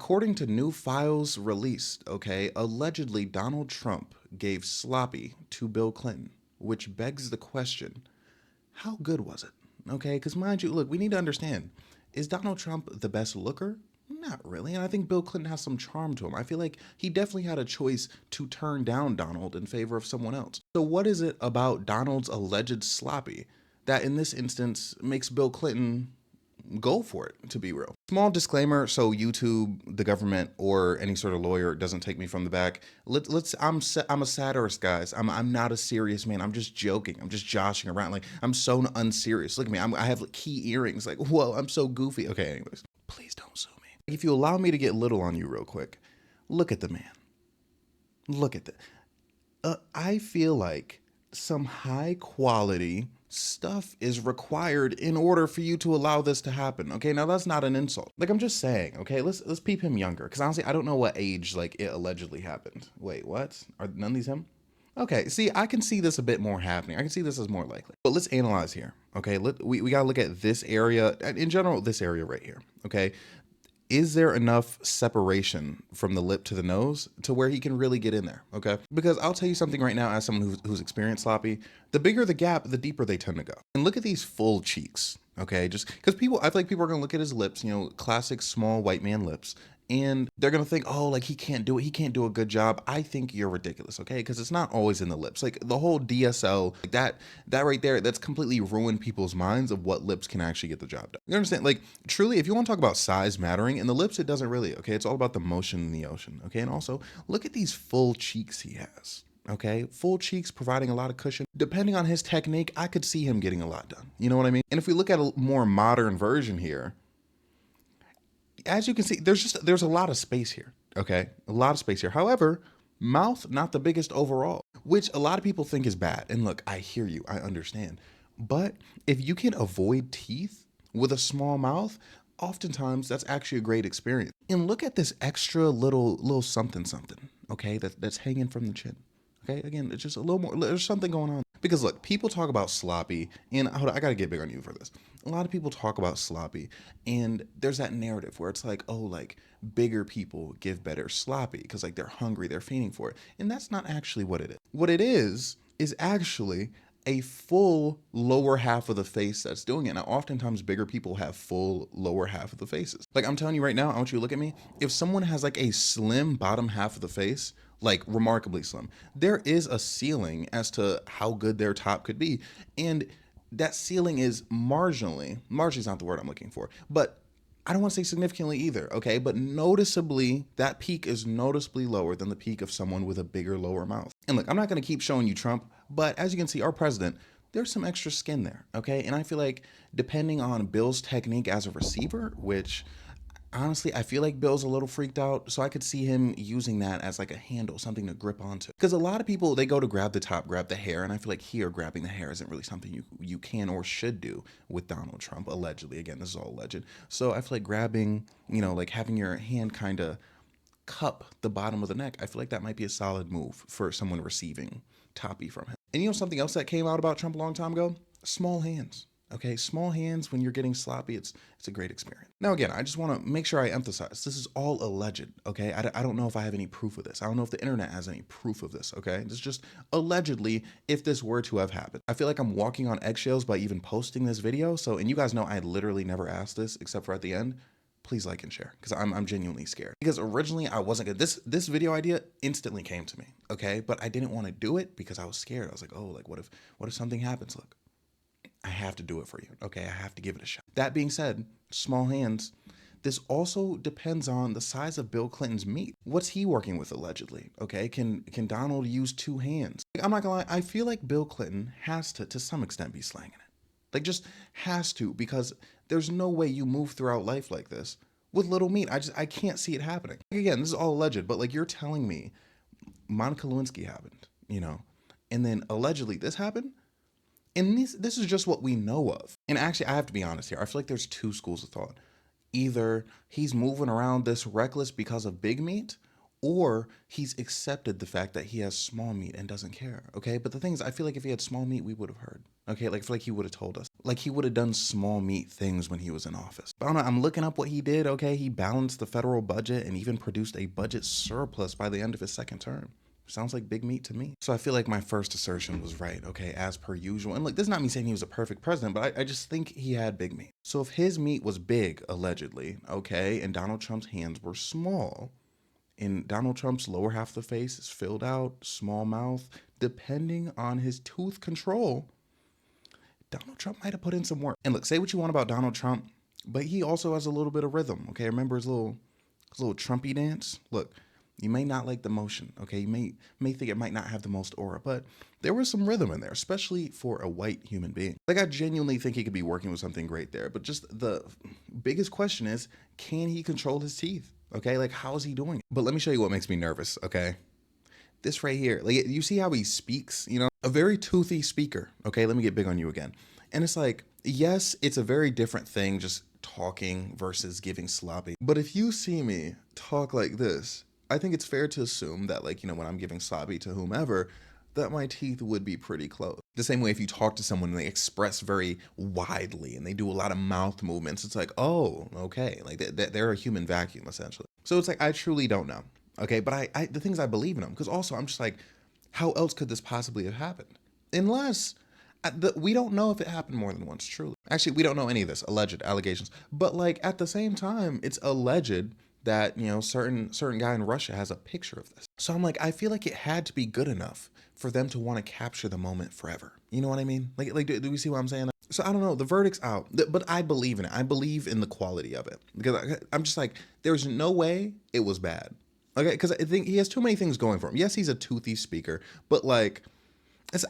according to new files released, okay, allegedly Donald Trump gave sloppy to Bill Clinton, which begs the question, how good was it? Okay, because mind you, look, we need to understand, is Donald Trump the best looker? Not really. And I think Bill Clinton has some charm to him. I feel like he definitely had a choice to turn down Donald in favor of someone else. So what is it about Donald's alleged sloppy that in this instance makes Bill Clinton go for it, to be real? Small disclaimer, so YouTube, the government, or any sort of lawyer doesn't take me from the back. I'm a satirist, guys. I'm not a serious man. I'm just joking. I'm just joshing around. Like, I'm so unserious. Look at me. I have like, key earrings. Like, whoa, I'm so goofy. Okay, anyways, please don't sue me. If you allow me to get little on you real quick, look at the man. Look at that. I feel like some high quality stuff is required in order for you to allow this to happen. Okay, now that's not an insult. Like, I'm just saying. Okay, let's peep him younger, because honestly, I don't know what age like it allegedly happened. Wait, what? Are none of these him? Okay, see, I can see this a bit more happening. I can see this as more likely. But let's analyze here. Okay, we gotta look at this area in general. This area right here. Okay, is there enough separation from the lip to the nose to where he can really get in there? Okay. Because I'll tell you something right now, as someone who's experienced sloppy, the bigger the gap, the deeper they tend to go. And look at these full cheeks. Okay. Just because I feel like people are going to look at his lips, classic small white man lips, and they're going to think, oh, like he can't do it. He can't do a good job. I think you're ridiculous. Okay. Because it's not always in the lips. Like the whole DSL, like that right there, that's completely ruined people's minds of what lips can actually get the job done. You understand? Like, truly, if you want to talk about size mattering, in the lips, it doesn't really. Okay. It's all about the motion in the ocean. Okay. And also, look at these full cheeks he has. Okay, full cheeks providing a lot of cushion. Depending on his technique, I could see him getting a lot done. You know what I mean? And if we look at a more modern version here, as you can see, there's a lot of space here. Okay, a lot of space here. However, mouth not the biggest overall, which a lot of people think is bad. And look, I hear you, I understand. But if you can avoid teeth with a small mouth, oftentimes that's actually a great experience. And look at this extra little something something. Okay, that's hanging from the chin. Okay, again, it's just a little more. There's something going on. Because look, people talk about sloppy, and hold on, I gotta get big on you for this. A lot of people talk about sloppy, and there's that narrative where it's like, oh, like bigger people give better sloppy because like they're hungry, they're feeding for it, and that's not actually what it is. What it is actually a full lower half of the face that's doing it. Now, oftentimes bigger people have full lower half of the faces. Like I'm telling you right now, I want you to look at me. If someone has like a slim bottom half of the face, like remarkably slim, there is a ceiling as to how good their top could be. And that ceiling is marginally is not the word I'm looking for, but I don't want to say significantly either, okay? But noticeably, that peak is noticeably lower than the peak of someone with a bigger lower mouth. And look, I'm not going to keep showing you Trump, but as you can see, our president, there's some extra skin there, okay? And I feel like depending on Bill's technique as a receiver, which honestly, I feel like Bill's a little freaked out, so I could see him using that as like a handle, something to grip onto. Because a lot of people, they go to grab the top, grab the hair, and I feel like here, grabbing the hair isn't really something you can or should do with Donald Trump, allegedly. Again, this is all alleged. So I feel like grabbing, like having your hand kind of cup the bottom of the neck, I feel like that might be a solid move for someone receiving toppy from him. And something else that came out about Trump a long time ago? Small hands. Okay, small hands when you're getting sloppy, it's a great experience. Now, again, I just want to make sure I emphasize this is all alleged. Okay, I don't know if I have any proof of this. I don't know if the internet has any proof of this. Okay, it's just allegedly if this were to have happened. I feel like I'm walking on eggshells by even posting this video. So, and you guys know I literally never asked this except for at the end. Please like and share because I'm genuinely scared. Because originally I wasn't good. This video idea instantly came to me. Okay, but I didn't want to do it because I was scared. I was like, oh, like what if something happens? Look. I have to do it for you. Okay, I have to give it a shot. That being said, small hands, this also depends on the size of Bill Clinton's meat. What's he working with allegedly? Okay, can Donald use two hands? I'm not gonna lie, I feel like Bill Clinton has to some extent be slanging it. Like just has to, because there's no way you move throughout life like this with little meat. I can't see it happening. Again, this is all alleged, but like you're telling me Monica Lewinsky happened, and then allegedly this happened? And this is just what we know of. And actually, I have to be honest here. I feel like there's two schools of thought. Either he's moving around this reckless because of big meat, or he's accepted the fact that he has small meat and doesn't care. Okay, but the thing is, I feel like if he had small meat, we would have heard. Okay, like I feel like he would have told us. Like he would have done small meat things when he was in office. But I don't know, I'm looking up what he did. Okay, he balanced the federal budget and even produced a budget surplus by the end of his second term. Sounds like big meat to me. So I feel like my first assertion was right, okay, as per usual. And like, this is not me saying he was a perfect president, but I just think he had big meat. So if his meat was big, allegedly, okay, and Donald Trump's hands were small, and Donald Trump's lower half of the face is filled out, small mouth, depending on his tooth control, Donald Trump might have put in some work. And look, say what you want about Donald Trump, but he also has a little bit of rhythm, okay? Remember his little Trumpy dance? Look, you may not like the motion, okay? You may think it might not have the most aura, but there was some rhythm in there, especially for a white human being. Like, I genuinely think he could be working with something great there, but just the biggest question is, can he control his teeth? Okay, like, how is he doing it? But let me show you what makes me nervous, okay? This right here, like, you see how he speaks, you know? A very toothy speaker, okay? Let me get big on you again. And it's like, yes, it's a very different thing just talking versus giving sloppy. But if you see me talk like this, I think it's fair to assume that, like, you know, when I'm giving sloppy to whomever, that my teeth would be pretty close. The same way if you talk to someone and they express very widely and they do a lot of mouth movements, it's like, oh, okay, like they're a human vacuum essentially. So it's like, I truly don't know. Okay, but I the things I believe in them, because also I'm just like, how else could this possibly have happened? Unless we don't know if it happened more than once, truly. Actually, we don't know any of this, alleged allegations. But like at the same time, it's alleged that, you know, certain guy in Russia has a picture of this. So I'm like, I feel like it had to be good enough for them to want to capture the moment forever. You know what I mean? Like do we see what I'm saying? So I don't know. The verdict's out, but I believe in it. I believe in the quality of it because I'm just like, there's no way it was bad. Okay, because I think he has too many things going for him. Yes, he's a toothy speaker, but like,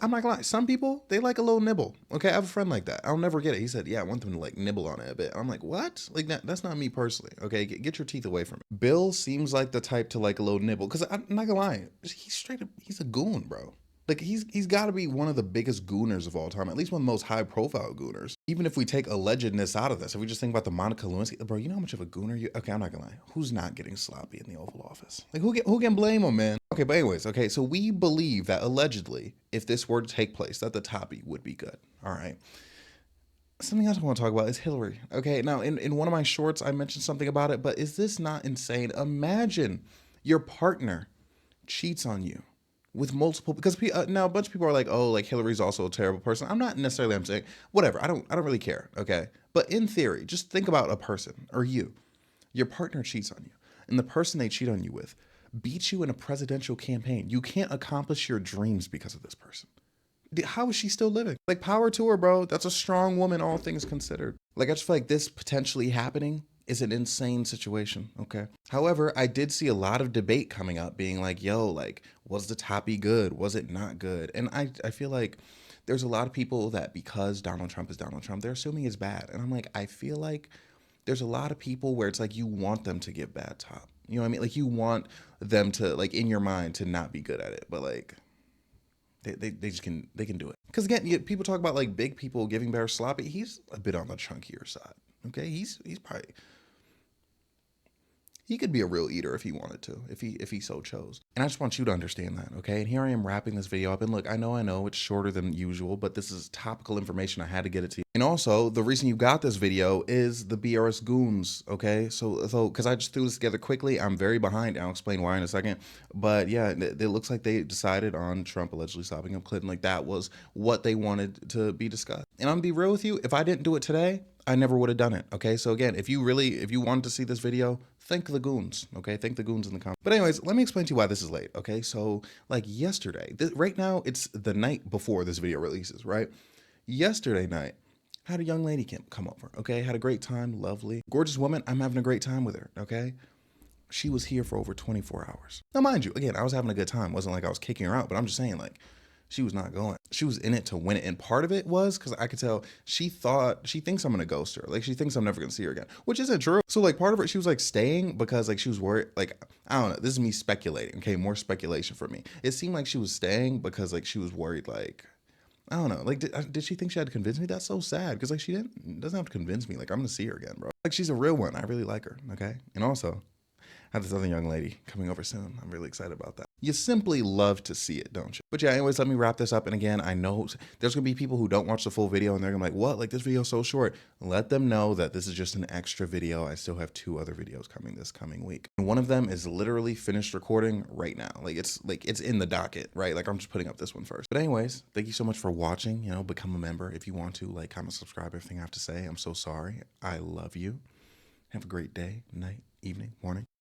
I'm not gonna lie. Some people, they like a little nibble. Okay, I have a friend like that. I'll never get it. He said, "Yeah, I want them to like nibble on it a bit." I'm like, "What? Like that's not me personally." Okay, get your teeth away from me. Bill seems like the type to like a little nibble. Because I'm not gonna lie, he's straight up, he's a goon, bro. Like he's got to be one of the biggest gooners of all time, at least one of the most high profile gooners. Even if we take allegedness out of this, if we just think about the Monica Lewinsky, bro, you know how much of a gooner you? Okay, I'm not gonna lie. Who's not getting sloppy in the Oval Office? Like who can blame him, man? Okay, but anyways, okay, so we believe that allegedly, if this were to take place, that the toppy would be good. All right. Something else I want to talk about is Hillary. Okay, now in one of my shorts, I mentioned something about it, but is this not insane? Imagine your partner cheats on you with multiple, because now a bunch of people are like, oh, like Hillary's also a terrible person. I'm not necessarily, I'm saying whatever. I don't really care. Okay, but in theory, just think about a person or your partner cheats on you, and the person they cheat on you with beats you in a presidential campaign. You can't accomplish your dreams because of this person. How is she still living? Like, power to her, bro. That's a strong woman, all things considered. Like, I just feel like this potentially happening is an insane situation, okay? However, I did see a lot of debate coming up being like, yo, like, was the toppy good? Was it not good? And I feel like there's a lot of people that because Donald Trump is Donald Trump, they're assuming it's bad. And I'm like, I feel like there's a lot of people where it's like you want them to get bad top. You know what I mean? Like, you want them to, like, in your mind to not be good at it. But, like, they just they can do it. Because again, people talk about like big people giving bear sloppy. He's a bit on the chunkier side. Okay, he's probably, he could be a real eater if he wanted to, if he so chose. And I just want you to understand that, okay? And here I am wrapping this video up. And look, I know it's shorter than usual, but this is topical information. I had to get it to you. And also, the reason you got this video is the BRS goons, okay? So because I just threw this together quickly, I'm very behind. I'll explain why in a second. But yeah, it looks like they decided on Trump allegedly stopping up Clinton. Like, that was what they wanted to be discussed. And I'm gonna be real with you, if I didn't do it today, I never would have done it, okay? So again, if you wanted to see this video, thank the goons, okay? Thank the goons in the comments. But anyways, let me explain to you why this is late, okay? So like yesterday, right now it's the night before this video releases, right? Yesterday night, had a young lady come over, okay? Had a great time, lovely, gorgeous woman. I'm having a great time with her, okay? She was here for over 24 hours. Now, mind you, again, I was having a good time. It wasn't like I was kicking her out, but I'm just saying, like, she was not going. She was in it to win it. And part of it was because I could tell she thinks I'm going to ghost her. Like, she thinks I'm never going to see her again, which isn't true. So like part of it, she was like staying because like she was worried. Like, I don't know. This is me speculating. Okay. More speculation for me. It seemed like she was staying because like she was worried. Like, I don't know. Like, did she think she had to convince me? That's so sad. Because like she doesn't have to convince me. Like, I'm going to see her again, bro. Like, she's a real one. I really like her. Okay. And also, have this other young lady coming over soon. I'm really excited about that. You simply love to see it, don't you? But yeah, anyways, let me wrap this up. And again, I know there's gonna be people who don't watch the full video and they're gonna be like, what? Like, this video is so short. Let them know that this is just an extra video. I still have 2 other videos coming this coming week. And one of them is literally finished recording right now. Like it's in the docket, right? Like, I'm just putting up this one first. But anyways, thank you so much for watching. You know, become a member if you want to. Like, comment, subscribe, everything I have to say. I'm so sorry. I love you. Have a great day, night, evening, morning.